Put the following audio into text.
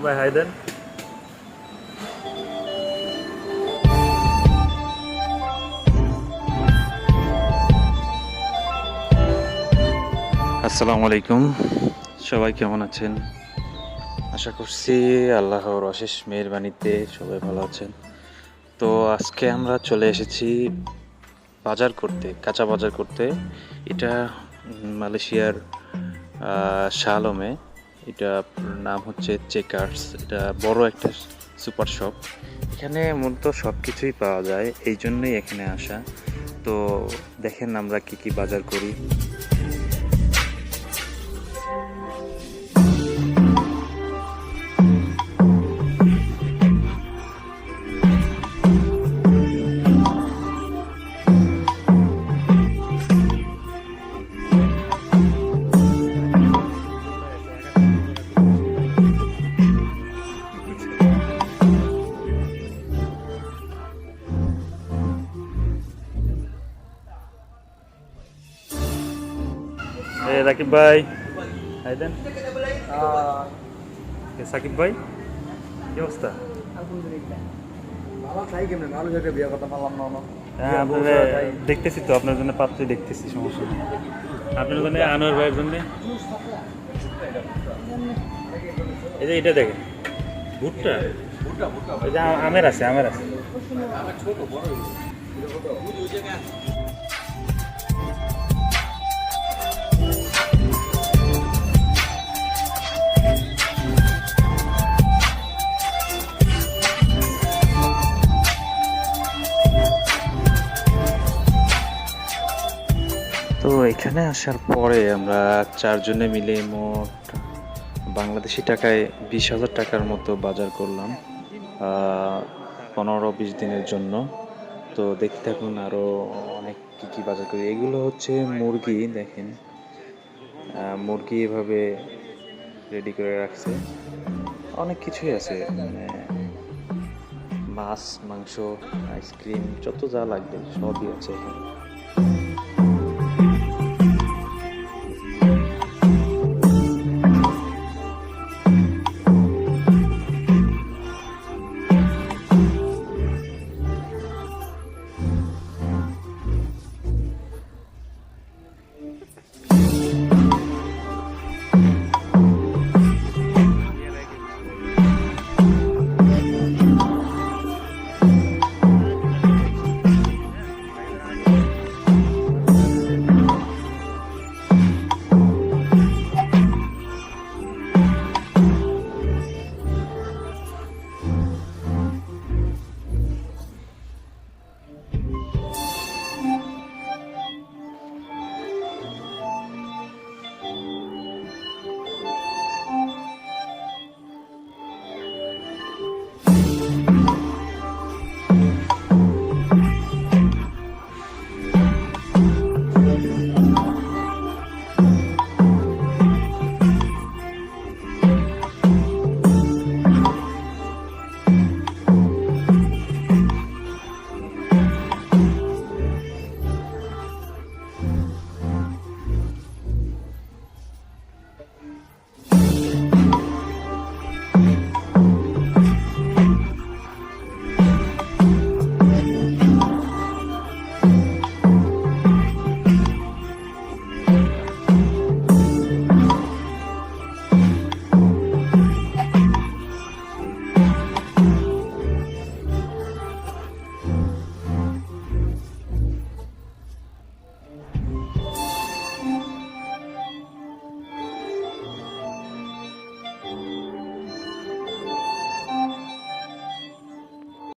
ভাই হাই দেন। আসসালামু আলাইকুম, সবাই কেমন আছেন? আশা করছি আল্লাহর অশেষ মেহেরবানিতে সবাই ভালো আছেন। তো আজকে আমরা চলে এসেছি বাজার করতে, কাঁচা বাজার করতে। এটা মালয়েশিয়ার শালমে। এটা নাম হচ্ছে চেকার্স। এটা বড় একটা সুপার শপ। এখানে মূলত সব কিছুই পাওয়া যায়, এই জন্যই এখানে আসা। তো দেখেন আমরা কি কি বাজার করি। রাকিব ভাই হাই দেন। সাকিব ভাই কি অবস্থা? হ্যাঁ, আপনারা দেখতেছি তো, আপনার জন্য পাত্রই দেখতেছি, সমস্যা নেই। আপনার জন্য আনোয়ার ভাইয়ের জন্য এই যে এটা দেখেন, ভুট্টা। ওই যে আমের আছে, আমের আছে। তো এখানে আসার পরে আমরা চারজনে মিলে মোট বাংলাদেশি টাকায় 20,000 টাকার মতো বাজার করলাম 15-20 দিনের জন্য। তো দেখতে থাকুন আরও অনেক কী কী বাজার করি। এগুলো হচ্ছে মুরগি, দেখেন মুরগি এভাবে রেডি করে রাখছে। অনেক কিছুই আছে, মানে মাছ, মাংস, আইসক্রিম, যত যা লাগবে সবই আছে এখানে।